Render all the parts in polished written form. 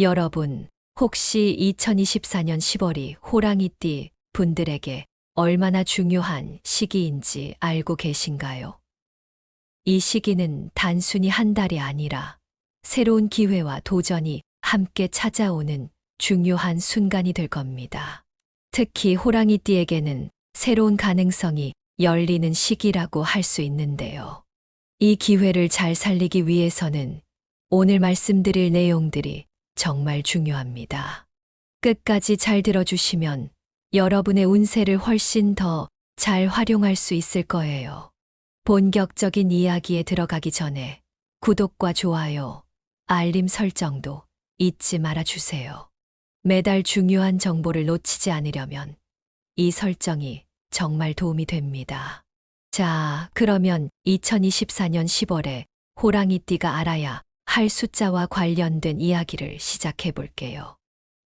여러분, 혹시 2024년 10월이 호랑이띠 분들에게 얼마나 중요한 시기인지 알고 계신가요? 이 시기는 단순히 한 달이 아니라 새로운 기회와 도전이 함께 찾아오는 중요한 순간이 될 겁니다. 특히 호랑이띠에게는 새로운 가능성이 열리는 시기라고 할 수 있는데요. 이 기회를 잘 살리기 위해서는 오늘 말씀드릴 내용들이 정말 중요합니다. 끝까지 잘 들어주시면 여러분의 운세를 훨씬 더 잘 활용할 수 있을 거예요. 본격적인 이야기에 들어가기 전에 구독과 좋아요, 알림 설정도 잊지 말아 주세요. 매달 중요한 정보를 놓치지 않으려면 이 설정이 정말 도움이 됩니다. 자, 그러면 2024년 10월에 호랑이띠가 알아야 할 숫자와 관련된 이야기를 시작해 볼게요.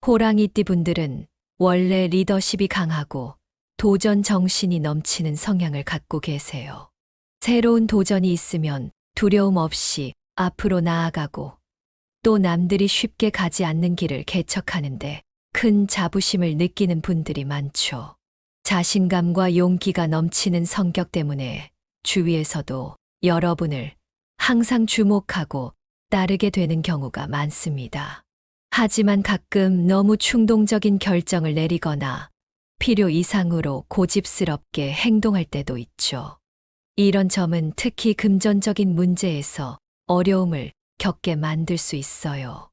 호랑이띠 분들은 원래 리더십이 강하고 도전 정신이 넘치는 성향을 갖고 계세요. 새로운 도전이 있으면 두려움 없이 앞으로 나아가고 또 남들이 쉽게 가지 않는 길을 개척하는데 큰 자부심을 느끼는 분들이 많죠. 자신감과 용기가 넘치는 성격 때문에 주위에서도 여러분을 항상 주목하고 따르게 되는 경우가 많습니다. 하지만 가끔 너무 충동적인 결정을 내리거나 필요 이상으로 고집스럽게 행동할 때도 있죠. 이런 점은 특히 금전적인 문제에서 어려움을 겪게 만들 수 있어요.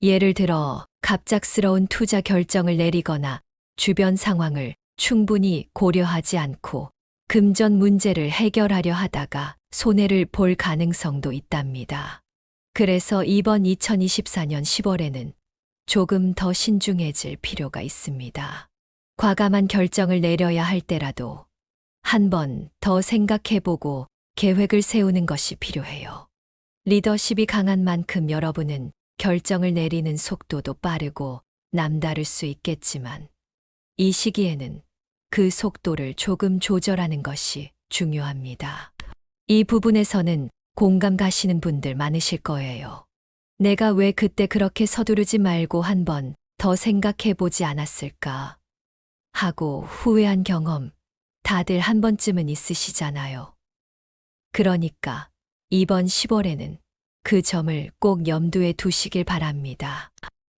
예를 들어 갑작스러운 투자 결정을 내리거나 주변 상황을 충분히 고려하지 않고 금전 문제를 해결하려 하다가 손해를 볼 가능성도 있답니다. 그래서 이번 2024년 10월에는 조금 더 신중해질 필요가 있습니다. 과감한 결정을 내려야 할 때라도 한 번 더 생각해보고 계획을 세우는 것이 필요해요. 리더십이 강한 만큼 여러분은 결정을 내리는 속도도 빠르고 남다를 수 있겠지만 이 시기에는 그 속도를 조금 조절하는 것이 중요합니다. 이 부분에서는 공감 가시는 분들 많으실 거예요. 내가 왜 그때 그렇게 서두르지 말고 한 번 더 생각해 보지 않았을까 하고 후회한 경험 다들 한 번쯤은 있으시잖아요. 그러니까 이번 10월에는 그 점을 꼭 염두에 두시길 바랍니다.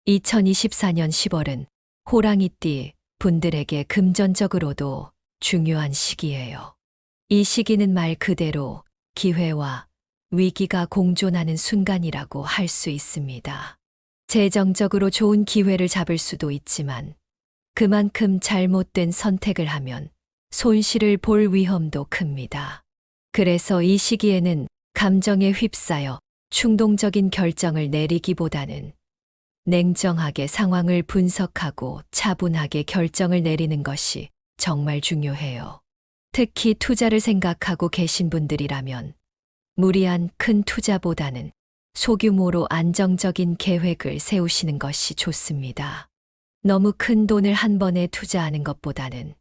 2024년 10월은 호랑이띠 분들에게 금전적으로도 중요한 시기예요. 이 시기는 말 그대로 기회와 위기가 공존하는 순간이라고 할 수 있습니다. 재정적으로 좋은 기회를 잡을 수도 있지만 그만큼 잘못된 선택을 하면 손실을 볼 위험도 큽니다. 그래서 이 시기에는 감정에 휩싸여 충동적인 결정을 내리기보다는 냉정하게 상황을 분석하고 차분하게 결정을 내리는 것이 정말 중요해요. 특히 투자를 생각하고 계신 분들이라면 무리한 큰 투자보다는 소규모로 안정적인 계획을 세우시는 것이 좋습니다. 너무 큰 돈을 한 번에 투자하는 것보다는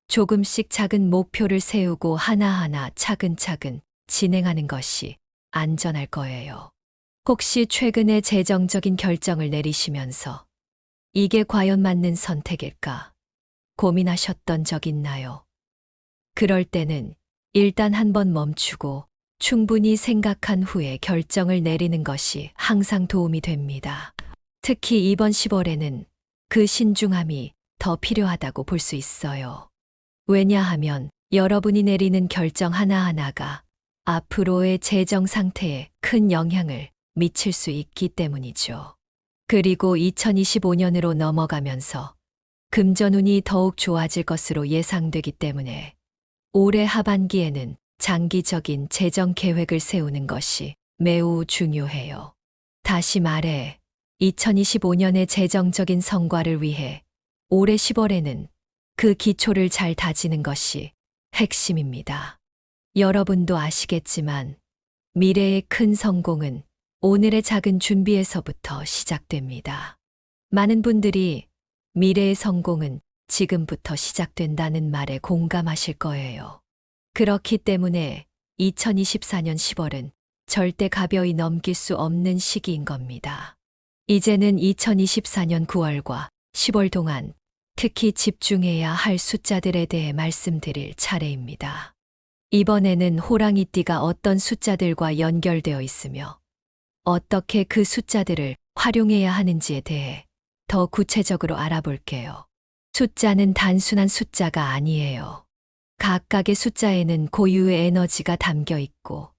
조금씩 작은 목표를 세우고 하나하나 차근차근 진행하는 것이 안전할 거예요. 혹시 최근에 재정적인 결정을 내리시면서 이게 과연 맞는 선택일까 고민하셨던 적 있나요? 그럴 때는 일단 한번 멈추고 충분히 생각한 후에 결정을 내리는 것이 항상 도움이 됩니다. 특히 이번 10월에는 그 신중함이 더 필요하다고 볼 수 있어요. 왜냐하면 여러분이 내리는 결정 하나하나가 앞으로의 재정 상태에 큰 영향을 미칠 수 있기 때문이죠. 그리고 2025년으로 넘어가면서 금전운이 더욱 좋아질 것으로 예상되기 때문에 올해 하반기에는 장기적인 재정 계획을 세우는 것이 매우 중요해요. 다시 말해 2025년의 재정적인 성과를 위해 올해 10월에는 그 기초를 잘 다지는 것이 핵심입니다. 여러분도 아시겠지만 미래의 큰 성공은 오늘의 작은 준비에서부터 시작됩니다. 많은 분들이 미래의 성공은 지금부터 시작된다는 말에 공감하실 거예요. 그렇기 때문에 2024년 10월은 절대 가벼이 넘길 수 없는 시기인 겁니다. 이제는 2024년 9월과 10월 동안 특히 집중해야 할 숫자들에 대해 말씀드릴 차례입니다. 이번에는 호랑이띠가 어떤 숫자들과 연결되어 있으며 어떻게 그 숫자들을 활용해야 하는지에 대해 더 구체적으로 알아볼게요. 숫자는 단순한 숫자가 아니에요. 각각의 숫자에는 고유의 에너지가 담겨 있고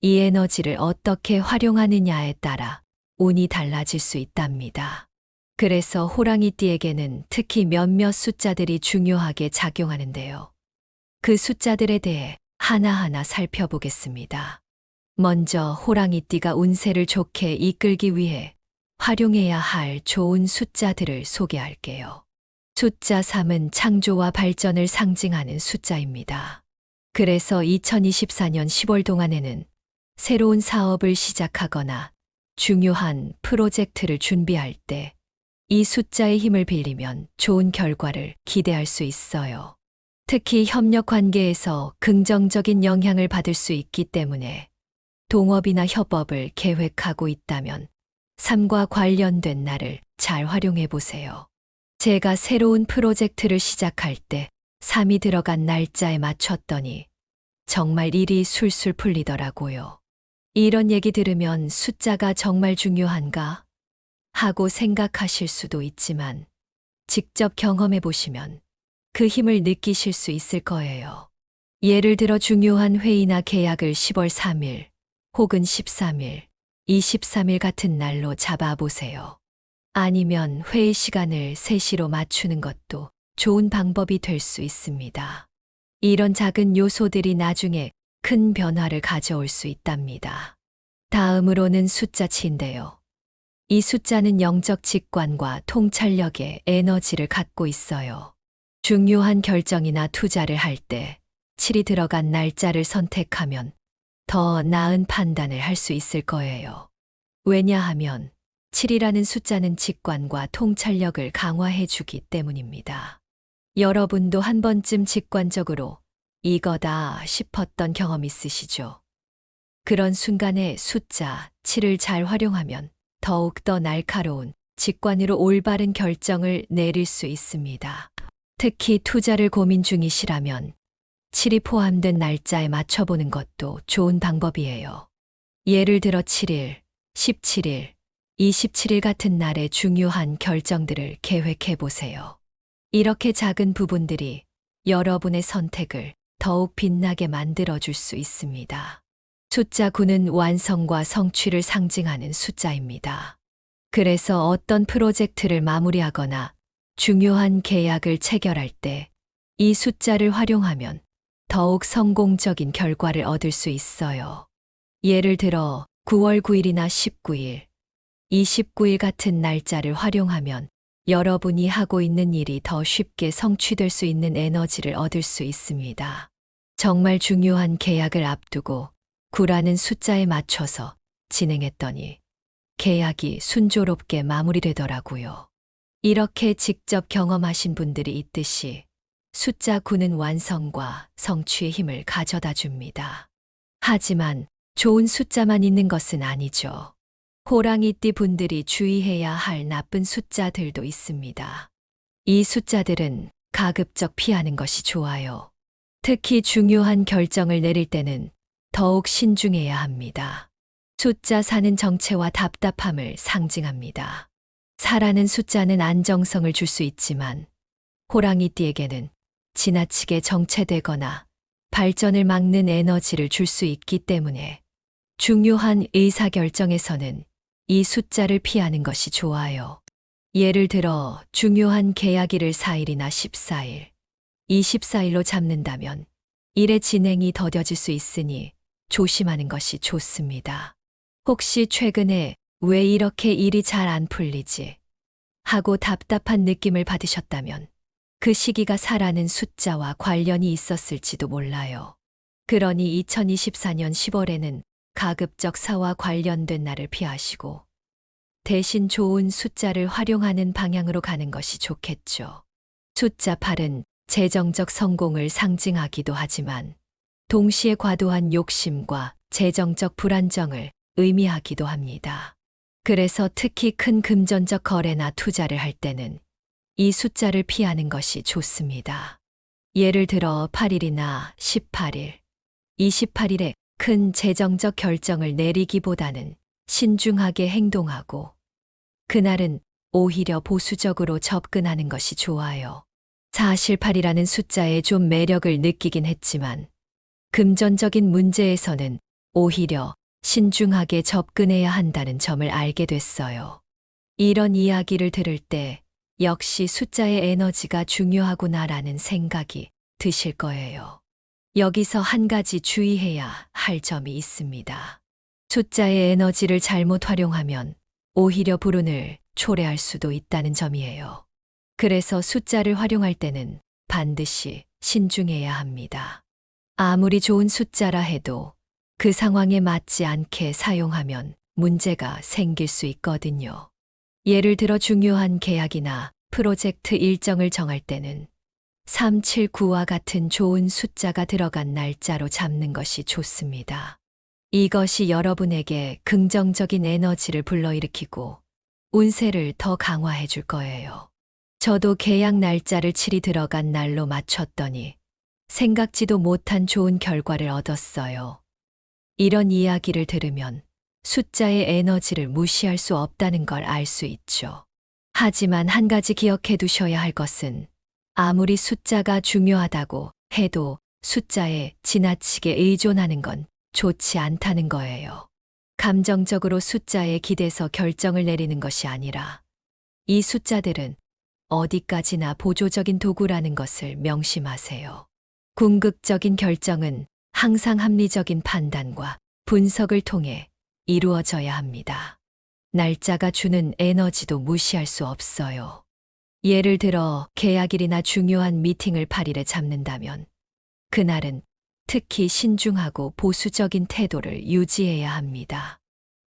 이 에너지를 어떻게 활용하느냐에 따라 운이 달라질 수 있답니다. 그래서 호랑이띠에게는 특히 몇몇 숫자들이 중요하게 작용하는데요. 그 숫자들에 대해 하나하나 살펴보겠습니다. 먼저 호랑이띠가 운세를 좋게 이끌기 위해 활용해야 할 좋은 숫자들을 소개할게요. 숫자 3은 창조와 발전을 상징하는 숫자입니다. 그래서 2024년 10월 동안에는 새로운 사업을 시작하거나 중요한 프로젝트를 준비할 때 이 숫자의 힘을 빌리면 좋은 결과를 기대할 수 있어요. 특히 협력 관계에서 긍정적인 영향을 받을 수 있기 때문에 동업이나 협업을 계획하고 있다면 3과 관련된 날을 잘 활용해 보세요. 제가 새로운 프로젝트를 시작할 때 3이 들어간 날짜에 맞췄더니 정말 일이 술술 풀리더라고요. 이런 얘기 들으면 숫자가 정말 중요한가? 하고 생각하실 수도 있지만 직접 경험해 보시면 그 힘을 느끼실 수 있을 거예요. 예를 들어 중요한 회의나 계약을 10월 3일 혹은 13일, 23일 같은 날로 잡아보세요. 아니면 회의 시간을 3시로 맞추는 것도 좋은 방법이 될 수 있습니다. 이런 작은 요소들이 나중에 큰 변화를 가져올 수 있답니다. 다음으로는 숫자 7인데요. 이 숫자는 영적 직관과 통찰력의 에너지를 갖고 있어요. 중요한 결정이나 투자를 할 때 7이 들어간 날짜를 선택하면 더 나은 판단을 할 수 있을 거예요. 왜냐하면 7이라는 숫자는 직관과 통찰력을 강화해 주기 때문입니다. 여러분도 한 번쯤 직관적으로 이거다 싶었던 경험 있으시죠? 그런 순간에 숫자 7을 잘 활용하면 더욱더 날카로운 직관으로 올바른 결정을 내릴 수 있습니다. 특히 투자를 고민 중이시라면 7이 포함된 날짜에 맞춰보는 것도 좋은 방법이에요. 예를 들어 7일, 17일, 27일 같은 날의 중요한 결정들을 계획해 보세요. 이렇게 작은 부분들이 여러분의 선택을 더욱 빛나게 만들어줄 수 있습니다. 숫자 9는 완성과 성취를 상징하는 숫자입니다. 그래서 어떤 프로젝트를 마무리하거나 중요한 계약을 체결할 때 이 숫자를 활용하면 더욱 성공적인 결과를 얻을 수 있어요. 예를 들어 9월 9일이나 19일, 29일 같은 날짜를 활용하면 여러분이 하고 있는 일이 더 쉽게 성취될 수 있는 에너지를 얻을 수 있습니다. 정말 중요한 계약을 앞두고 9라는 숫자에 맞춰서 진행했더니 계약이 순조롭게 마무리되더라고요. 이렇게 직접 경험하신 분들이 있듯이 숫자 9는 완성과 성취의 힘을 가져다 줍니다. 하지만 좋은 숫자만 있는 것은 아니죠. 호랑이띠 분들이 주의해야 할 나쁜 숫자들도 있습니다. 이 숫자들은 가급적 피하는 것이 좋아요. 특히 중요한 결정을 내릴 때는 더욱 신중해야 합니다. 숫자 4는 정체와 답답함을 상징합니다. 4라는 숫자는 안정성을 줄 수 있지만 호랑이띠에게는 지나치게 정체되거나 발전을 막는 에너지를 줄 수 있기 때문에 중요한 의사결정에서는 이 숫자를 피하는 것이 좋아요. 예를 들어 중요한 계약일을 4일이나 14일, 24일로 잡는다면 일의 진행이 더뎌질 수 있으니 조심하는 것이 좋습니다. 혹시 최근에 왜 이렇게 일이 잘 안 풀리지? 하고 답답한 느낌을 받으셨다면 그 시기가 4라는 숫자와 관련이 있었을지도 몰라요. 그러니 2024년 10월에는 가급적 4와 관련된 날을 피하시고 대신 좋은 숫자를 활용하는 방향으로 가는 것이 좋겠죠. 숫자 8은 재정적 성공을 상징하기도 하지만 동시에 과도한 욕심과 재정적 불안정을 의미하기도 합니다. 그래서 특히 큰 금전적 거래나 투자를 할 때는 이 숫자를 피하는 것이 좋습니다. 예를 들어 8일이나 18일, 28일에 큰 재정적 결정을 내리기보다는 신중하게 행동하고 그날은 오히려 보수적으로 접근하는 것이 좋아요. 사실 8이라는 숫자에 좀 매력을 느끼긴 했지만 금전적인 문제에서는 오히려 신중하게 접근해야 한다는 점을 알게 됐어요. 이런 이야기를 들을 때 역시 숫자의 에너지가 중요하구나라는 생각이 드실 거예요. 여기서 한 가지 주의해야 할 점이 있습니다. 숫자의 에너지를 잘못 활용하면 오히려 불운을 초래할 수도 있다는 점이에요. 그래서 숫자를 활용할 때는 반드시 신중해야 합니다. 아무리 좋은 숫자라 해도 그 상황에 맞지 않게 사용하면 문제가 생길 수 있거든요. 예를 들어 중요한 계약이나 프로젝트 일정을 정할 때는 379와 같은 좋은 숫자가 들어간 날짜로 잡는 것이 좋습니다. 이것이 여러분에게 긍정적인 에너지를 불러일으키고 운세를 더 강화해 줄 거예요. 저도 계약 날짜를 7이 들어간 날로 맞췄더니 생각지도 못한 좋은 결과를 얻었어요. 이런 이야기를 들으면 숫자의 에너지를 무시할 수 없다는 걸 알 수 있죠. 하지만 한 가지 기억해 두셔야 할 것은 아무리 숫자가 중요하다고 해도 숫자에 지나치게 의존하는 건 좋지 않다는 거예요. 감정적으로 숫자에 기대서 결정을 내리는 것이 아니라 이 숫자들은 어디까지나 보조적인 도구라는 것을 명심하세요. 궁극적인 결정은 항상 합리적인 판단과 분석을 통해 이루어져야 합니다. 날짜가 주는 에너지도 무시할 수 없어요. 예를 들어 계약일이나 중요한 미팅을 8일에 잡는다면 그날은 특히 신중하고 보수적인 태도를 유지해야 합니다.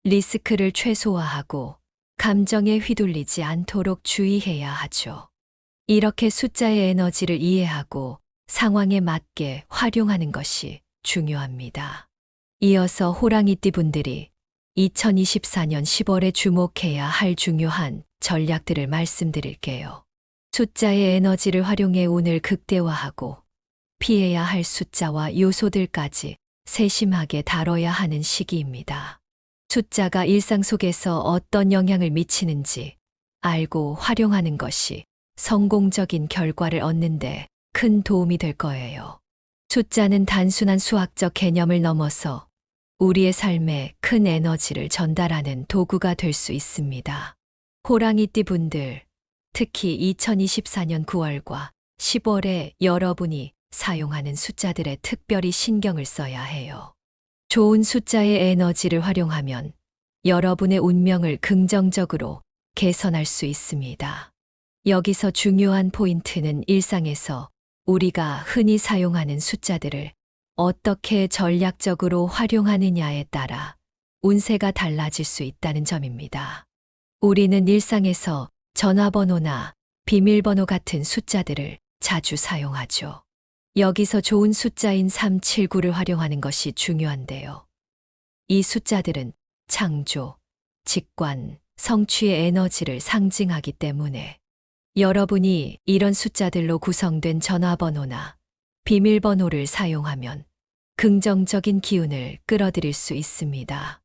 리스크를 최소화하고 감정에 휘둘리지 않도록 주의해야 하죠. 이렇게 숫자의 에너지를 이해하고 상황에 맞게 활용하는 것이 중요합니다. 이어서 호랑이띠 분들이 2024년 10월에 주목해야 할 중요한 전략들을 말씀드릴게요. 숫자의 에너지를 활용해 운을 극대화하고 피해야 할 숫자와 요소들까지 세심하게 다뤄야 하는 시기입니다. 숫자가 일상 속에서 어떤 영향을 미치는지 알고 활용하는 것이 성공적인 결과를 얻는데 큰 도움이 될 거예요. 숫자는 단순한 수학적 개념을 넘어서 우리의 삶에 큰 에너지를 전달하는 도구가 될 수 있습니다. 호랑이띠 분들, 특히 2024년 9월과 10월에 여러분이 사용하는 숫자들에 특별히 신경을 써야 해요. 좋은 숫자의 에너지를 활용하면 여러분의 운명을 긍정적으로 개선할 수 있습니다. 여기서 중요한 포인트는 일상에서 우리가 흔히 사용하는 숫자들을 어떻게 전략적으로 활용하느냐에 따라 운세가 달라질 수 있다는 점입니다. 우리는 일상에서 전화번호나 비밀번호 같은 숫자들을 자주 사용하죠. 여기서 좋은 숫자인 379를 활용하는 것이 중요한데요. 이 숫자들은 창조, 직관, 성취의 에너지를 상징하기 때문에 여러분이 이런 숫자들로 구성된 전화번호나 비밀번호를 사용하면 긍정적인 기운을 끌어들일 수 있습니다.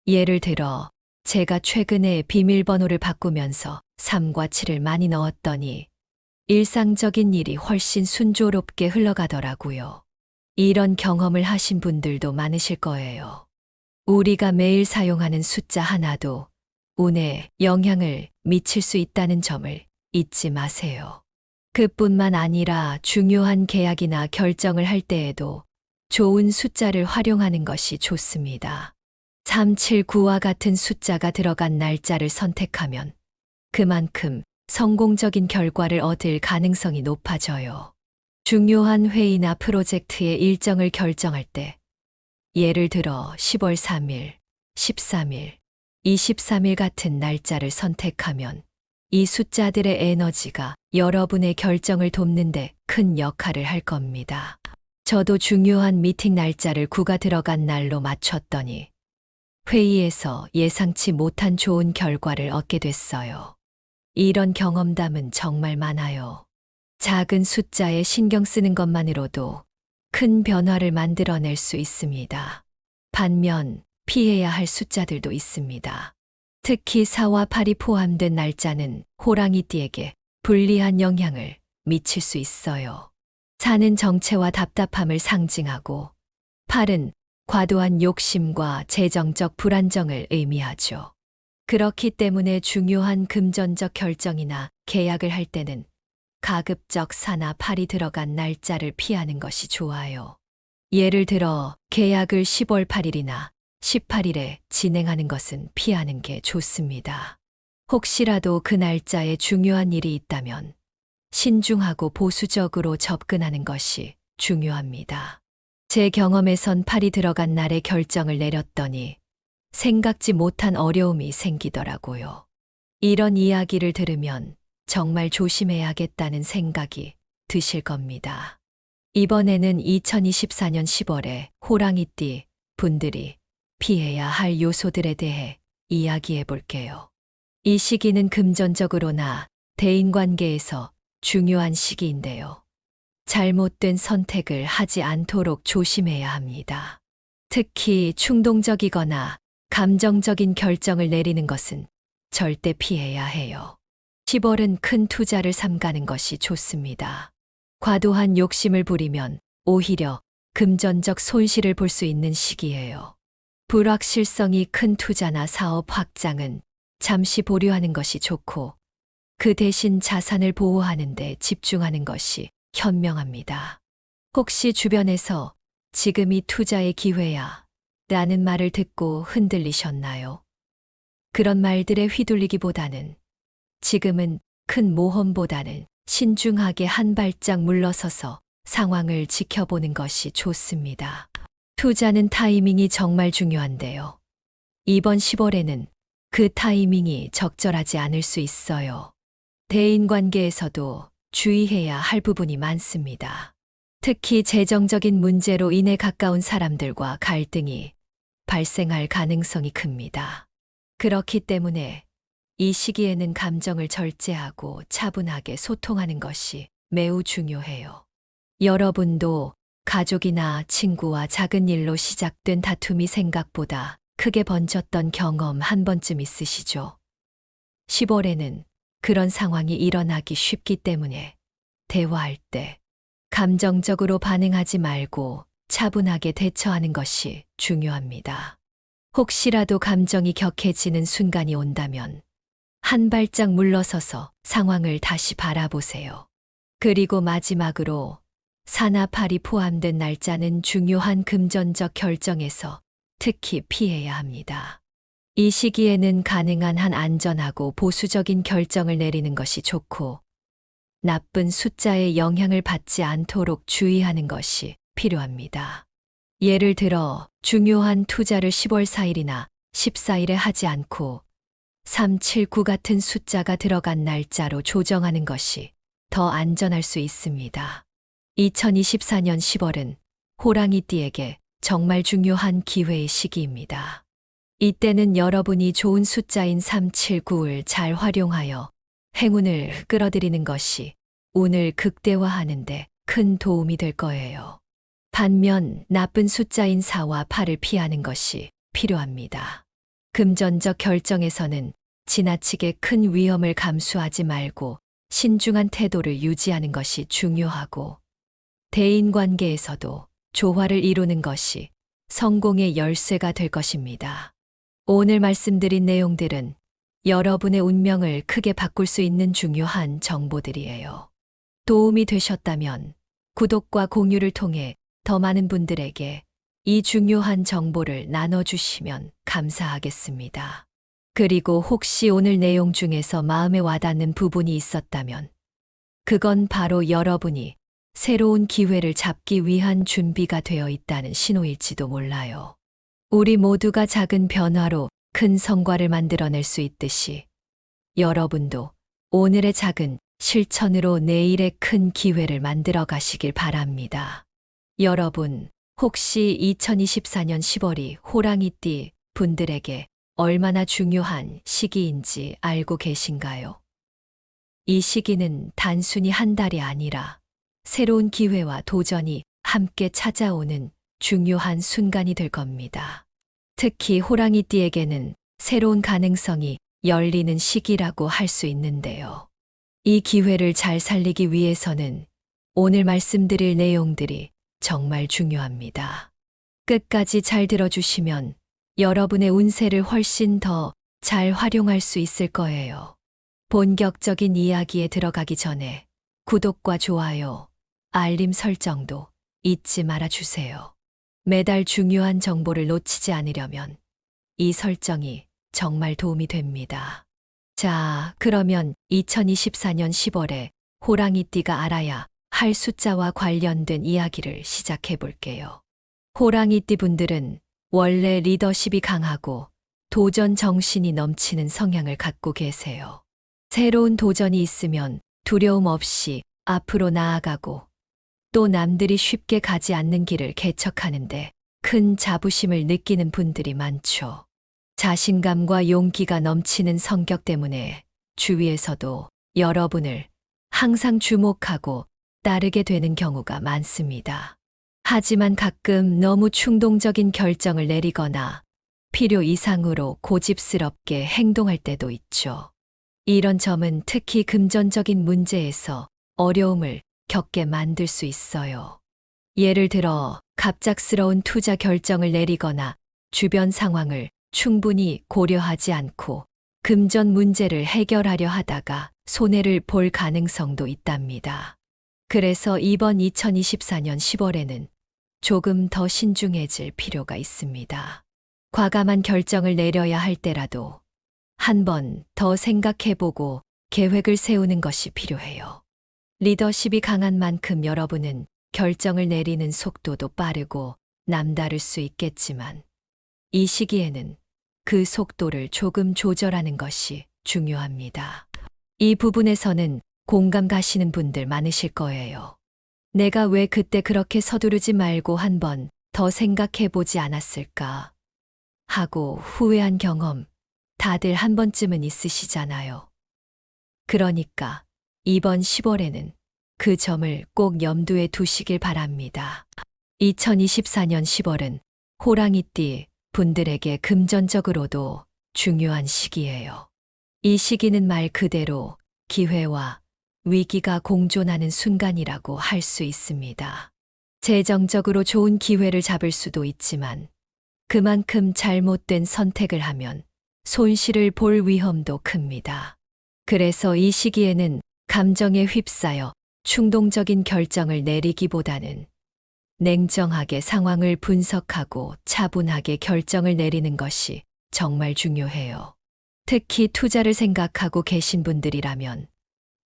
예를 들어 제가 최근에 비밀번호를 바꾸면서 3과 7을 많이 넣었더니 일상적인 일이 훨씬 순조롭게 흘러가더라고요. 이런 경험을 하신 분들도 많으실 거예요. 우리가 매일 사용하는 숫자 하나도 운에 영향을 미칠 수 있다는 점을 잊지 마세요. 그뿐만 아니라 중요한 계약이나 결정을 할 때에도 좋은 숫자를 활용하는 것이 좋습니다. 379와 같은 숫자가 들어간 날짜를 선택하면 그만큼 성공적인 결과를 얻을 가능성이 높아져요. 중요한 회의나 프로젝트의 일정을 결정할 때, 예를 들어 10월 3일, 13일, 23일 같은 날짜를 선택하면 이 숫자들의 에너지가 여러분의 결정을 돕는데 큰 역할을 할 겁니다. 저도 중요한 미팅 날짜를 9가 들어간 날로 맞췄더니 회의에서 예상치 못한 좋은 결과를 얻게 됐어요. 이런 경험담은 정말 많아요. 작은 숫자에 신경 쓰는 것만으로도 큰 변화를 만들어낼 수 있습니다. 반면 피해야 할 숫자들도 있습니다. 특히 4와 8이 포함된 날짜는 호랑이띠에게 불리한 영향을 미칠 수 있어요. 4는 정체와 답답함을 상징하고 8은 과도한 욕심과 재정적 불안정을 의미하죠. 그렇기 때문에 중요한 금전적 결정이나 계약을 할 때는 가급적 4나 8이 들어간 날짜를 피하는 것이 좋아요. 예를 들어 계약을 10월 8일이나 18일에 진행하는 것은 피하는 게 좋습니다. 혹시라도 그 날짜에 중요한 일이 있다면 신중하고 보수적으로 접근하는 것이 중요합니다. 제 경험에선 8이 들어간 날에 결정을 내렸더니 생각지 못한 어려움이 생기더라고요. 이런 이야기를 들으면 정말 조심해야겠다는 생각이 드실 겁니다. 이번에는 2024년 10월에 호랑이띠 분들이 피해야 할 요소들에 대해 이야기해 볼게요. 이 시기는 금전적으로나 대인관계에서 중요한 시기인데요. 잘못된 선택을 하지 않도록 조심해야 합니다. 특히 충동적이거나 감정적인 결정을 내리는 것은 절대 피해야 해요. 10월은 큰 투자를 삼가는 것이 좋습니다. 과도한 욕심을 부리면 오히려 금전적 손실을 볼 수 있는 시기예요. 불확실성이 큰 투자나 사업 확장은 잠시 보류하는 것이 좋고 그 대신 자산을 보호하는 데 집중하는 것이 현명합니다. 혹시 주변에서 지금이 투자의 기회야 라는 말을 듣고 흔들리셨나요? 그런 말들에 휘둘리기보다는 지금은 큰 모험보다는 신중하게 한 발짝 물러서서 상황을 지켜보는 것이 좋습니다. 투자는 타이밍이 정말 중요한데요. 이번 10월에는 그 타이밍이 적절하지 않을 수 있어요. 대인관계에서도 주의해야 할 부분이 많습니다. 특히 재정적인 문제로 인해 가까운 사람들과 갈등이 발생할 가능성이 큽니다. 그렇기 때문에 이 시기에는 감정을 절제하고 차분하게 소통하는 것이 매우 중요해요. 여러분도 가족이나 친구와 작은 일로 시작된 다툼이 생각보다 크게 번졌던 경험 한 번쯤 있으시죠? 10월에는 그런 상황이 일어나기 쉽기 때문에 대화할 때 감정적으로 반응하지 말고 차분하게 대처하는 것이 중요합니다. 혹시라도 감정이 격해지는 순간이 온다면 한 발짝 물러서서 상황을 다시 바라보세요. 그리고 마지막으로 4나 8이 포함된 날짜는 중요한 금전적 결정에서 특히 피해야 합니다. 이 시기에는 가능한 한 안전하고 보수적인 결정을 내리는 것이 좋고 나쁜 숫자의 영향을 받지 않도록 주의하는 것이 필요합니다. 예를 들어 중요한 투자를 10월 4일이나 14일에 하지 않고 3, 7, 9 같은 숫자가 들어간 날짜로 조정하는 것이 더 안전할 수 있습니다. 2024년 10월은 호랑이띠에게 정말 중요한 기회의 시기입니다. 이때는 여러분이 좋은 숫자인 3, 7, 9를 잘 활용하여 행운을 끌어들이는 것이 운을 극대화하는 데 큰 도움이 될 거예요. 반면 나쁜 숫자인 4와 8을 피하는 것이 필요합니다. 금전적 결정에서는 지나치게 큰 위험을 감수하지 말고 신중한 태도를 유지하는 것이 중요하고 대인관계에서도 조화를 이루는 것이 성공의 열쇠가 될 것입니다. 오늘 말씀드린 내용들은 여러분의 운명을 크게 바꿀 수 있는 중요한 정보들이에요. 도움이 되셨다면 구독과 공유를 통해 더 많은 분들에게 이 중요한 정보를 나눠주시면 감사하겠습니다. 그리고 혹시 오늘 내용 중에서 마음에 와닿는 부분이 있었다면 그건 바로 여러분이 새로운 기회를 잡기 위한 준비가 되어 있다는 신호일지도 몰라요. 우리 모두가 작은 변화로 큰 성과를 만들어낼 수 있듯이 여러분도 오늘의 작은 실천으로 내일의 큰 기회를 만들어 가시길 바랍니다. 여러분, 혹시 2024년 10월이 호랑이띠 분들에게 얼마나 중요한 시기인지 알고 계신가요? 이 시기는 단순히 한 달이 아니라 새로운 기회와 도전이 함께 찾아오는 중요한 순간이 될 겁니다. 특히 호랑이띠에게는 새로운 가능성이 열리는 시기라고 할 수 있는데요. 이 기회를 잘 살리기 위해서는 오늘 말씀드릴 내용들이 정말 중요합니다. 끝까지 잘 들어주시면 여러분의 운세를 훨씬 더 잘 활용할 수 있을 거예요. 본격적인 이야기에 들어가기 전에 구독과 좋아요, 알림 설정도 잊지 말아 주세요. 매달 중요한 정보를 놓치지 않으려면 이 설정이 정말 도움이 됩니다. 자, 그러면 2024년 10월에 호랑이띠가 알아야 할 숫자와 관련된 이야기를 시작해 볼게요. 호랑이띠 분들은 원래 리더십이 강하고 도전 정신이 넘치는 성향을 갖고 계세요. 새로운 도전이 있으면 두려움 없이 앞으로 나아가고 또 남들이 쉽게 가지 않는 길을 개척하는데 큰 자부심을 느끼는 분들이 많죠. 자신감과 용기가 넘치는 성격 때문에 주위에서도 여러분을 항상 주목하고 따르게 되는 경우가 많습니다. 하지만 가끔 너무 충동적인 결정을 내리거나 필요 이상으로 고집스럽게 행동할 때도 있죠. 이런 점은 특히 금전적인 문제에서 어려움을 겪게 만들 수 있어요. 예를 들어 갑작스러운 투자 결정을 내리거나 주변 상황을 충분히 고려하지 않고 금전 문제를 해결하려 하다가 손해를 볼 가능성도 있답니다. 그래서 이번 2024년 10월에는 조금 더 신중해질 필요가 있습니다. 과감한 결정을 내려야 할 때라도 한 번 더 생각해보고 계획을 세우는 것이 필요해요. 리더십이 강한 만큼 여러분은 결정을 내리는 속도도 빠르고 남다를 수 있겠지만 이 시기에는 그 속도를 조금 조절하는 것이 중요합니다. 이 부분에서는 공감 가시는 분들 많으실 거예요. 내가 왜 그때 그렇게 서두르지 말고 한 번 더 생각해 보지 않았을까 하고 후회한 경험 다들 한 번쯤은 있으시잖아요. 그러니까 이번 10월에는 그 점을 꼭 염두에 두시길 바랍니다. 2024년 10월은 호랑이띠 분들에게 금전적으로도 중요한 시기예요. 이 시기는 말 그대로 기회와 위기가 공존하는 순간이라고 할 수 있습니다. 재정적으로 좋은 기회를 잡을 수도 있지만 그만큼 잘못된 선택을 하면 손실을 볼 위험도 큽니다. 그래서 이 시기에는 감정에 휩싸여 충동적인 결정을 내리기보다는 냉정하게 상황을 분석하고 차분하게 결정을 내리는 것이 정말 중요해요. 특히 투자를 생각하고 계신 분들이라면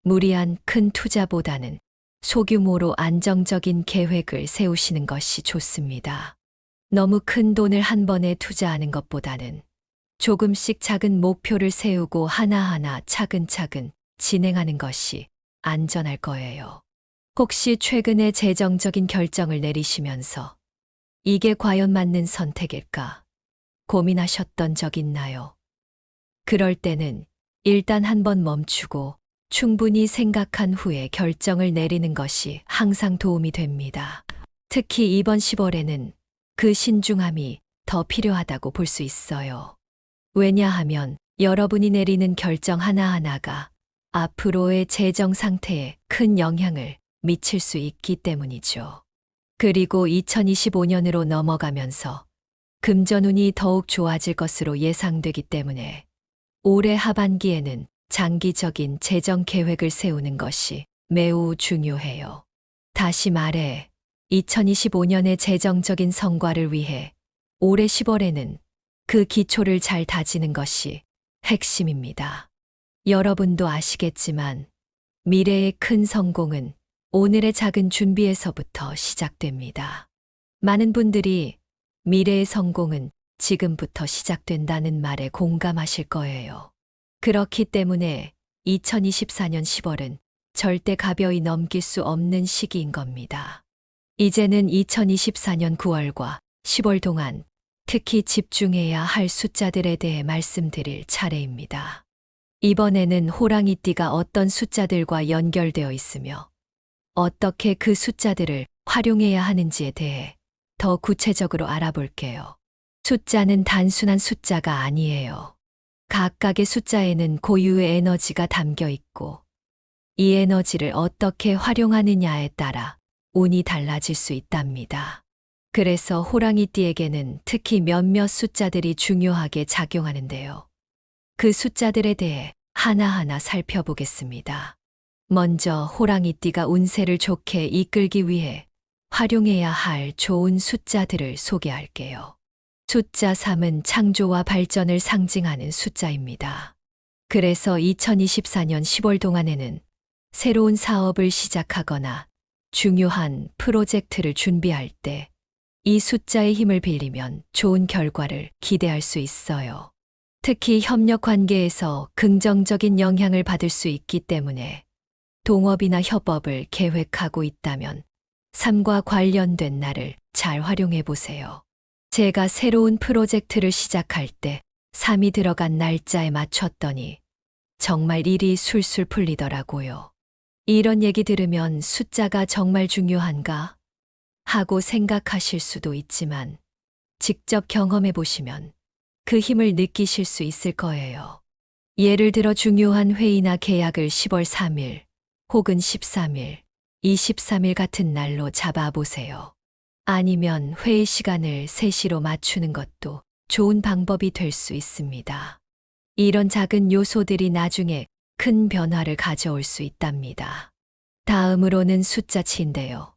무리한 큰 투자보다는 소규모로 안정적인 계획을 세우시는 것이 좋습니다. 너무 큰 돈을 한 번에 투자하는 것보다는 조금씩 작은 목표를 세우고 하나하나 차근차근 진행하는 것이 안전할 거예요. 혹시 최근에 재정적인 결정을 내리시면서 이게 과연 맞는 선택일까 고민하셨던 적 있나요? 그럴 때는 일단 한번 멈추고 충분히 생각한 후에 결정을 내리는 것이 항상 도움이 됩니다. 특히 이번 10월에는 그 신중함이 더 필요하다고 볼 수 있어요. 왜냐하면 여러분이 내리는 결정 하나하나가 앞으로의 재정 상태에 큰 영향을 미칠 수 있기 때문이죠. 그리고 2025년으로 넘어가면서 금전운이 더욱 좋아질 것으로 예상되기 때문에 올해 하반기에는 장기적인 재정 계획을 세우는 것이 매우 중요해요. 다시 말해 2025년의 재정적인 성과를 위해 올해 10월에는 그 기초를 잘 다지는 것이 핵심입니다. 여러분도 아시겠지만 미래의 큰 성공은 오늘의 작은 준비에서부터 시작됩니다. 많은 분들이 미래의 성공은 지금부터 시작된다는 말에 공감하실 거예요. 그렇기 때문에 2024년 10월은 절대 가벼이 넘길 수 없는 시기인 겁니다. 이제는 2024년 9월과 10월 동안 특히 집중해야 할 숫자들에 대해 말씀드릴 차례입니다. 이번에는 호랑이띠가 어떤 숫자들과 연결되어 있으며 어떻게 그 숫자들을 활용해야 하는지에 대해 더 구체적으로 알아볼게요. 숫자는 단순한 숫자가 아니에요. 각각의 숫자에는 고유의 에너지가 담겨 있고 이 에너지를 어떻게 활용하느냐에 따라 운이 달라질 수 있답니다. 그래서 호랑이띠에게는 특히 몇몇 숫자들이 중요하게 작용하는데요. 그 숫자들에 대해 하나하나 살펴보겠습니다. 먼저 호랑이띠가 운세를 좋게 이끌기 위해 활용해야 할 좋은 숫자들을 소개할게요. 숫자 3은 창조와 발전을 상징하는 숫자입니다. 그래서 2024년 10월 동안에는 새로운 사업을 시작하거나 중요한 프로젝트를 준비할 때 이 숫자의 힘을 빌리면 좋은 결과를 기대할 수 있어요. 특히 협력 관계에서 긍정적인 영향을 받을 수 있기 때문에 동업이나 협업을 계획하고 있다면 3과 관련된 날을 잘 활용해 보세요. 제가 새로운 프로젝트를 시작할 때 3이 들어간 날짜에 맞췄더니 정말 일이 술술 풀리더라고요. 이런 얘기 들으면 숫자가 정말 중요한가? 하고 생각하실 수도 있지만 직접 경험해 보시면 그 힘을 느끼실 수 있을 거예요. 예를 들어 중요한 회의나 계약을 10월 3일 혹은 13일, 23일 같은 날로 잡아보세요. 아니면 회의 시간을 3시로 맞추는 것도 좋은 방법이 될 수 있습니다. 이런 작은 요소들이 나중에 큰 변화를 가져올 수 있답니다. 다음으로는 숫자 7인데요.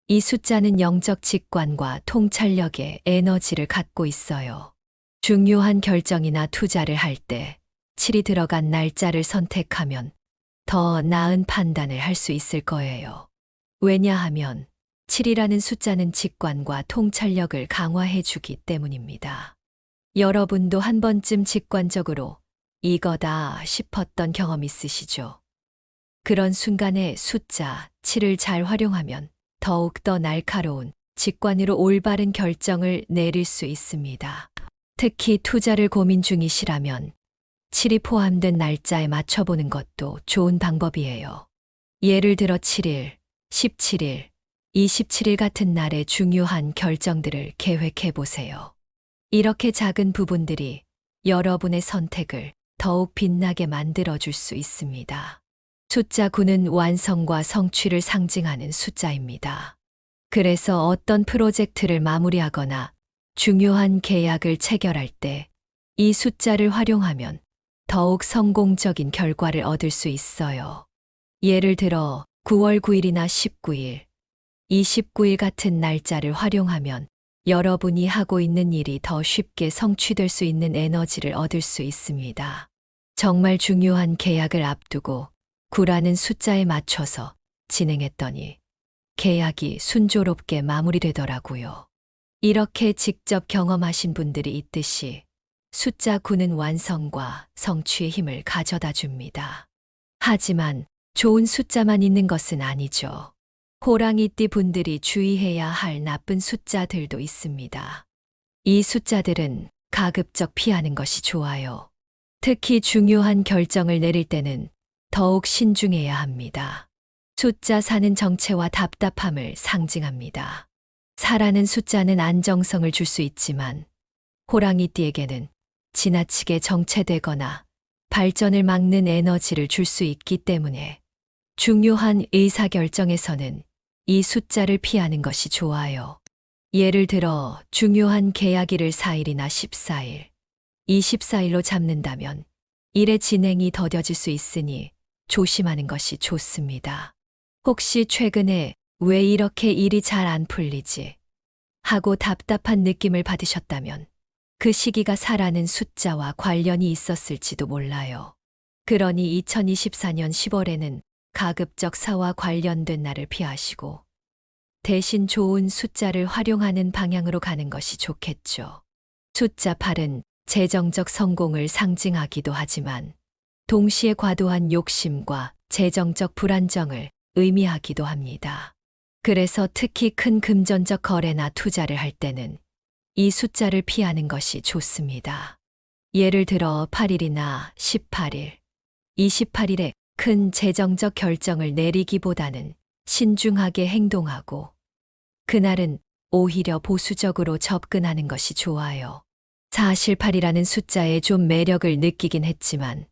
이 숫자는 영적 직관과 통찰력의 에너지를 갖고 있어요. 중요한 결정이나 투자를 할 때 7이 들어간 날짜를 선택하면 더 나은 판단을 할 수 있을 거예요. 왜냐하면 7이라는 숫자는 직관과 통찰력을 강화해 주기 때문입니다. 여러분도 한 번쯤 직관적으로 이거다 싶었던 경험 있으시죠? 그런 순간에 숫자 7을 잘 활용하면 더욱더 날카로운 직관으로 올바른 결정을 내릴 수 있습니다. 특히 투자를 고민 중이시라면 7이 포함된 날짜에 맞춰보는 것도 좋은 방법이에요. 예를 들어 7일, 17일, 27일 같은 날의 중요한 결정들을 계획해 보세요. 이렇게 작은 부분들이 여러분의 선택을 더욱 빛나게 만들어줄 수 있습니다. 숫자 9는 완성과 성취를 상징하는 숫자입니다. 그래서 어떤 프로젝트를 마무리하거나 중요한 계약을 체결할 때 이 숫자를 활용하면 더욱 성공적인 결과를 얻을 수 있어요. 예를 들어 9월 9일이나 19일, 29일 같은 날짜를 활용하면 여러분이 하고 있는 일이 더 쉽게 성취될 수 있는 에너지를 얻을 수 있습니다. 정말 중요한 계약을 앞두고 9라는 숫자에 맞춰서 진행했더니 계약이 순조롭게 마무리되더라고요. 이렇게 직접 경험하신 분들이 있듯이 숫자 9는 완성과 성취의 힘을 가져다 줍니다. 하지만 좋은 숫자만 있는 것은 아니죠. 호랑이띠 분들이 주의해야 할 나쁜 숫자들도 있습니다. 이 숫자들은 가급적 피하는 것이 좋아요. 특히 중요한 결정을 내릴 때는 더욱 신중해야 합니다. 숫자 4는 정체와 답답함을 상징합니다. 4라는 숫자는 안정성을 줄 수 있지만 호랑이띠에게는 지나치게 정체되거나 발전을 막는 에너지를 줄 수 있기 때문에 중요한 의사결정에서는 이 숫자를 피하는 것이 좋아요. 예를 들어 중요한 계약일을 4일이나 14일, 24일로 잡는다면 일의 진행이 더뎌질 수 있으니 조심하는 것이 좋습니다. 혹시 최근에 왜 이렇게 일이 잘 안 풀리지? 하고 답답한 느낌을 받으셨다면 그 시기가 4라는 숫자와 관련이 있었을지도 몰라요. 그러니 2024년 10월에는 가급적 4와 관련된 날을 피하시고 대신 좋은 숫자를 활용하는 방향으로 가는 것이 좋겠죠. 숫자 8은 재정적 성공을 상징하기도 하지만 동시에 과도한 욕심과 재정적 불안정을 의미하기도 합니다. 그래서 특히 큰 금전적 거래나 투자를 할 때는 이 숫자를 피하는 것이 좋습니다. 예를 들어 8일이나 18일, 28일에 큰 재정적 결정을 내리기보다는 신중하게 행동하고 그날은 오히려 보수적으로 접근하는 것이 좋아요. 사실 8이라는 숫자에 좀 매력을 느끼긴 했지만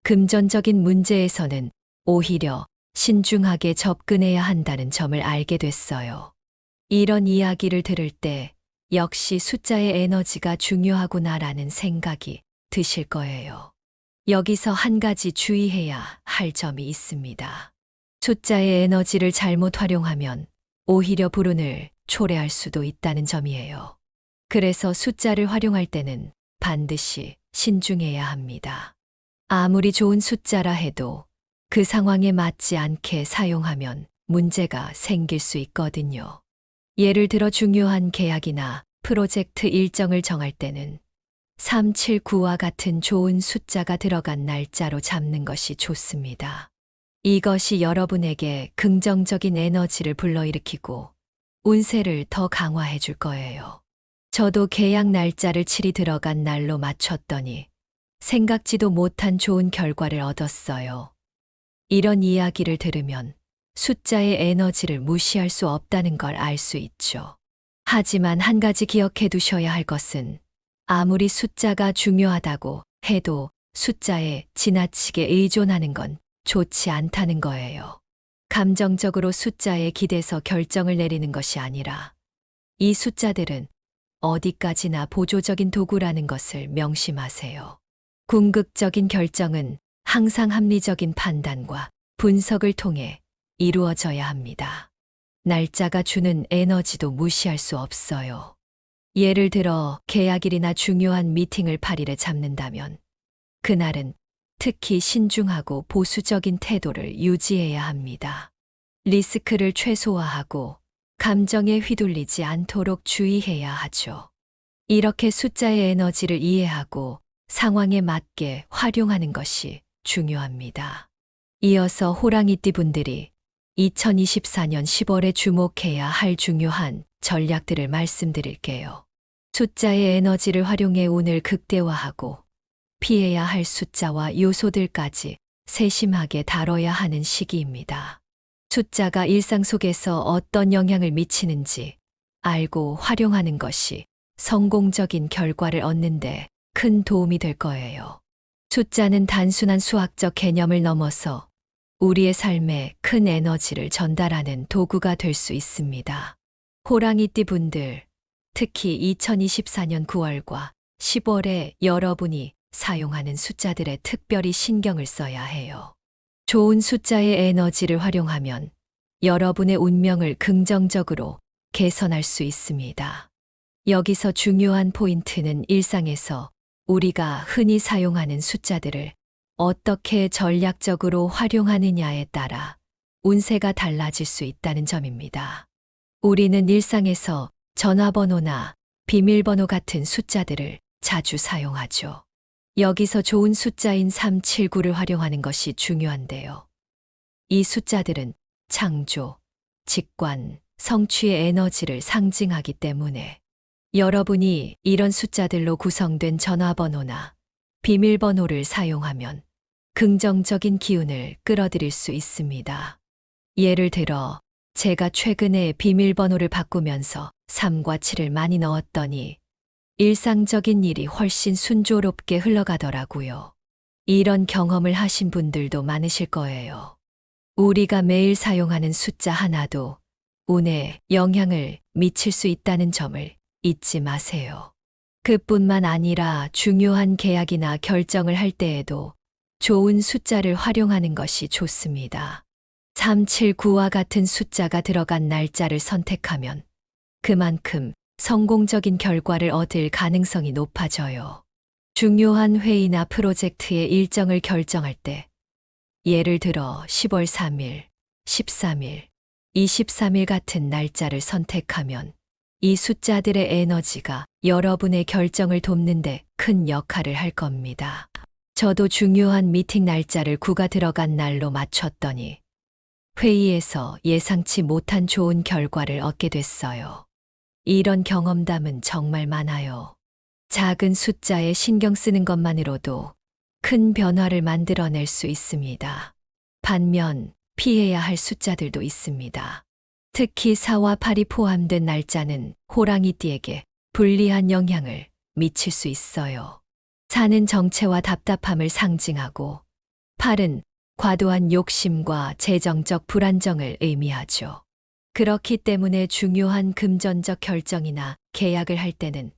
금전적인 문제에서는 오히려 신중하게 접근해야 한다는 점을 알게 됐어요. 이런 이야기를 들을 때 역시 숫자의 에너지가 중요하구나라는 생각이 드실 거예요. 여기서 한 가지 주의해야 할 점이 있습니다. 숫자의 에너지를 잘못 활용하면 오히려 불운을 초래할 수도 있다는 점이에요. 그래서 숫자를 활용할 때는 반드시 신중해야 합니다. 아무리 좋은 숫자라 해도 그 상황에 맞지 않게 사용하면 문제가 생길 수 있거든요. 예를 들어 중요한 계약이나 프로젝트 일정을 정할 때는 379와 같은 좋은 숫자가 들어간 날짜로 잡는 것이 좋습니다. 이것이 여러분에게 긍정적인 에너지를 불러일으키고 운세를 더 강화해 줄 거예요. 저도 계약 날짜를 7이 들어간 날로 맞췄더니 생각지도 못한 좋은 결과를 얻었어요. 이런 이야기를 들으면 숫자의 에너지를 무시할 수 없다는 걸 알 수 있죠. 하지만 한 가지 기억해 두셔야 할 것은 아무리 숫자가 중요하다고 해도 숫자에 지나치게 의존하는 건 좋지 않다는 거예요. 감정적으로 숫자에 기대서 결정을 내리는 것이 아니라 이 숫자들은 어디까지나 보조적인 도구라는 것을 명심하세요. 궁극적인 결정은 항상 합리적인 판단과 분석을 통해 이루어져야 합니다. 날짜가 주는 에너지도 무시할 수 없어요. 예를 들어 계약일이나 중요한 미팅을 8일에 잡는다면 그날은 특히 신중하고 보수적인 태도를 유지해야 합니다. 리스크를 최소화하고 감정에 휘둘리지 않도록 주의해야 하죠. 이렇게 숫자의 에너지를 이해하고 상황에 맞게 활용하는 것이 중요합니다. 이어서 호랑이띠 분들이 2024년 10월에 주목해야 할 중요한 전략들을 말씀드릴게요. 숫자의 에너지를 활용해 운을 극대화하고 피해야 할 숫자와 요소들까지 세심하게 다뤄야 하는 시기입니다. 숫자가 일상 속에서 어떤 영향을 미치는지 알고 활용하는 것이 성공적인 결과를 얻는데 큰 도움이 될 거예요. 숫자는 단순한 수학적 개념을 넘어서 우리의 삶에 큰 에너지를 전달하는 도구가 될 수 있습니다. 호랑이띠 분들, 특히 2024년 9월과 10월에 여러분이 사용하는 숫자들에 특별히 신경을 써야 해요. 좋은 숫자의 에너지를 활용하면 여러분의 운명을 긍정적으로 개선할 수 있습니다. 여기서 중요한 포인트는 일상에서 우리가 흔히 사용하는 숫자들을 어떻게 전략적으로 활용하느냐에 따라 운세가 달라질 수 있다는 점입니다. 우리는 일상에서 전화번호나 비밀번호 같은 숫자들을 자주 사용하죠. 여기서 좋은 숫자인 379를 활용하는 것이 중요한데요. 이 숫자들은 창조, 직관, 성취의 에너지를 상징하기 때문에 여러분이 이런 숫자들로 구성된 전화번호나 비밀번호를 사용하면 긍정적인 기운을 끌어들일 수 있습니다. 예를 들어 제가 최근에 비밀번호를 바꾸면서 3과 7을 많이 넣었더니 일상적인 일이 훨씬 순조롭게 흘러가더라고요. 이런 경험을 하신 분들도 많으실 거예요. 우리가 매일 사용하는 숫자 하나도 운에 영향을 미칠 수 있다는 점을 잊지 마세요. 그뿐만 아니라 중요한 계약이나 결정을 할 때에도 좋은 숫자를 활용하는 것이 좋습니다. 379와 같은 숫자가 들어간 날짜를 선택하면 그만큼 성공적인 결과를 얻을 가능성이 높아져요. 중요한 회의나 프로젝트의 일정을 결정할 때, 예를 들어 10월 3일, 13일, 23일 같은 날짜를 선택하면 이 숫자들의 에너지가 여러분의 결정을 돕는데 큰 역할을 할 겁니다. 저도 중요한 미팅 날짜를 9가 들어간 날로 맞췄더니 회의에서 예상치 못한 좋은 결과를 얻게 됐어요. 이런 경험담은 정말 많아요. 작은 숫자에 신경 쓰는 것만으로도 큰 변화를 만들어낼 수 있습니다. 반면 피해야 할 숫자들도 있습니다. 특히 4와 8이 포함된 날짜는 호랑이띠에게 불리한 영향을 미칠 수 있어요. 4는 정체와 답답함을 상징하고 8은 과도한 욕심과 재정적 불안정을 의미하죠. 그렇기 때문에 중요한 금전적 결정이나 계약을 할 때는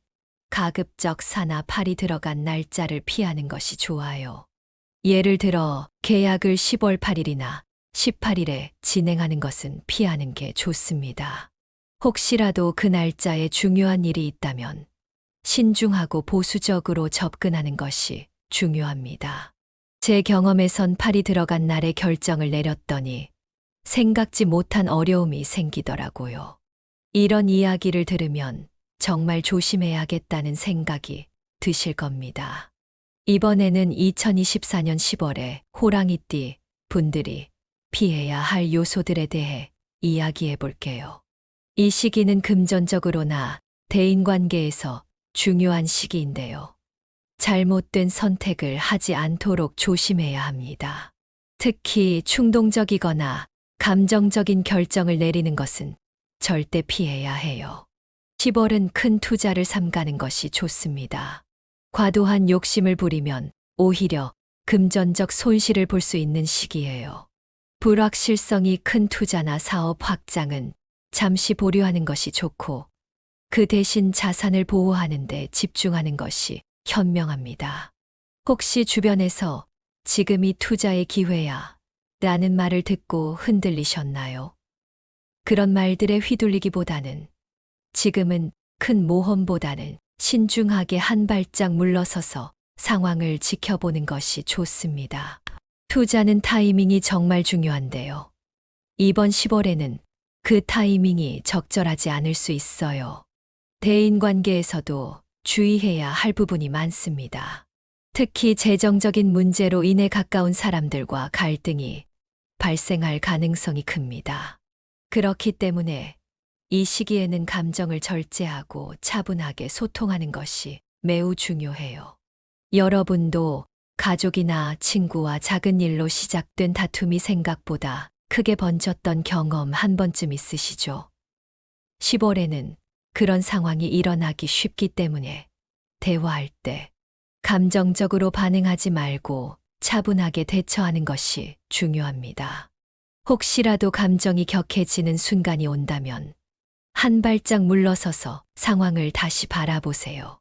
가급적 4나 8이 들어간 날짜를 피하는 것이 좋아요. 예를 들어 계약을 10월 8일이나 18일에 진행하는 것은 피하는 게 좋습니다. 혹시라도 그 날짜에 중요한 일이 있다면 신중하고 보수적으로 접근하는 것이 중요합니다. 제 경험에선 8이 들어간 날에 결정을 내렸더니 생각지 못한 어려움이 생기더라고요. 이런 이야기를 들으면 정말 조심해야겠다는 생각이 드실 겁니다. 이번에는 2024년 10월에 호랑이띠 분들이 피해야 할 요소들에 대해 이야기해 볼게요. 이 시기는 금전적으로나 대인관계에서 중요한 시기인데요. 잘못된 선택을 하지 않도록 조심해야 합니다. 특히 충동적이거나 감정적인 결정을 내리는 것은 절대 피해야 해요. 10월은 큰 투자를 삼가는 것이 좋습니다. 과도한 욕심을 부리면 오히려 금전적 손실을 볼 수 있는 시기예요. 불확실성이 큰 투자나 사업 확장은 잠시 보류하는 것이 좋고 그 대신 자산을 보호하는 데 집중하는 것이 현명합니다. 혹시 주변에서 지금이 투자의 기회야 라는 말을 듣고 흔들리셨나요? 그런 말들에 휘둘리기보다는 지금은 큰 모험보다는 신중하게 한 발짝 물러서서 상황을 지켜보는 것이 좋습니다. 투자는 타이밍이 정말 중요한데요. 이번 10월에는 그 타이밍이 적절하지 않을 수 있어요. 대인관계에서도 주의해야 할 부분이 많습니다. 특히 재정적인 문제로 인해 가까운 사람들과 갈등이 발생할 가능성이 큽니다. 그렇기 때문에 이 시기에는 감정을 절제하고 차분하게 소통하는 것이 매우 중요해요. 여러분도 가족이나 친구와 작은 일로 시작된 다툼이 생각보다 크게 번졌던 경험 한 번쯤 있으시죠? 10월에는 그런 상황이 일어나기 쉽기 때문에 대화할 때 감정적으로 반응하지 말고 차분하게 대처하는 것이 중요합니다. 혹시라도 감정이 격해지는 순간이 온다면 한 발짝 물러서서 상황을 다시 바라보세요.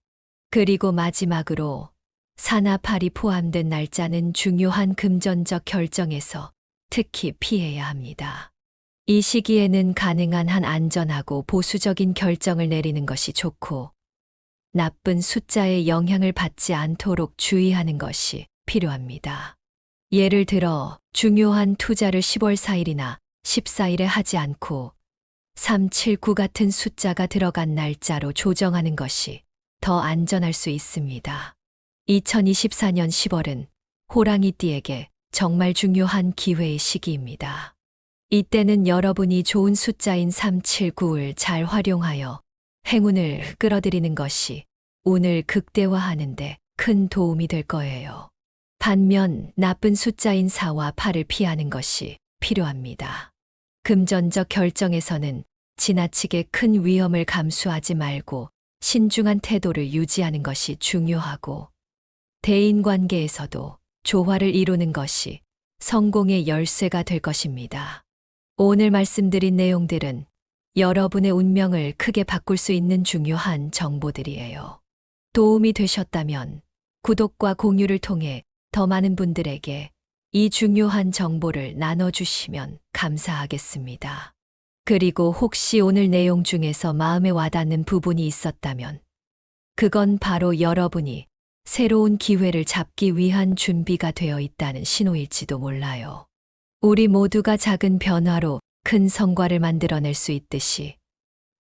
그리고 마지막으로 4나 8이 포함된 날짜는 중요한 금전적 결정에서 특히 피해야 합니다. 이 시기에는 가능한 한 안전하고 보수적인 결정을 내리는 것이 좋고 나쁜 숫자의 영향을 받지 않도록 주의하는 것이 필요합니다. 예를 들어 중요한 투자를 10월 4일이나 14일에 하지 않고 3, 7, 9 같은 숫자가 들어간 날짜로 조정하는 것이 더 안전할 수 있습니다. 2024년 10월은 호랑이띠에게 정말 중요한 기회의 시기입니다. 이때는 여러분이 좋은 숫자인 3, 7, 9을 잘 활용하여 행운을 끌어들이는 것이 운을 극대화하는 데 큰 도움이 될 거예요. 반면 나쁜 숫자인 4와 8을 피하는 것이 필요합니다. 금전적 결정에서는 지나치게 큰 위험을 감수하지 말고 신중한 태도를 유지하는 것이 중요하고 대인관계에서도 조화를 이루는 것이 성공의 열쇠가 될 것입니다. 오늘 말씀드린 내용들은 여러분의 운명을 크게 바꿀 수 있는 중요한 정보들이에요. 도움이 되셨다면 구독과 공유를 통해 더 많은 분들에게 이 중요한 정보를 나눠주시면 감사하겠습니다. 그리고 혹시 오늘 내용 중에서 마음에 와닿는 부분이 있었다면 그건 바로 여러분이 새로운 기회를 잡기 위한 준비가 되어 있다는 신호일지도 몰라요. 우리 모두가 작은 변화로 큰 성과를 만들어낼 수 있듯이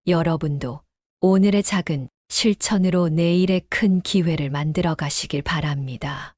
여러분도 오늘의 작은 실천으로 내일의 큰 기회를 만들어 가시길 바랍니다.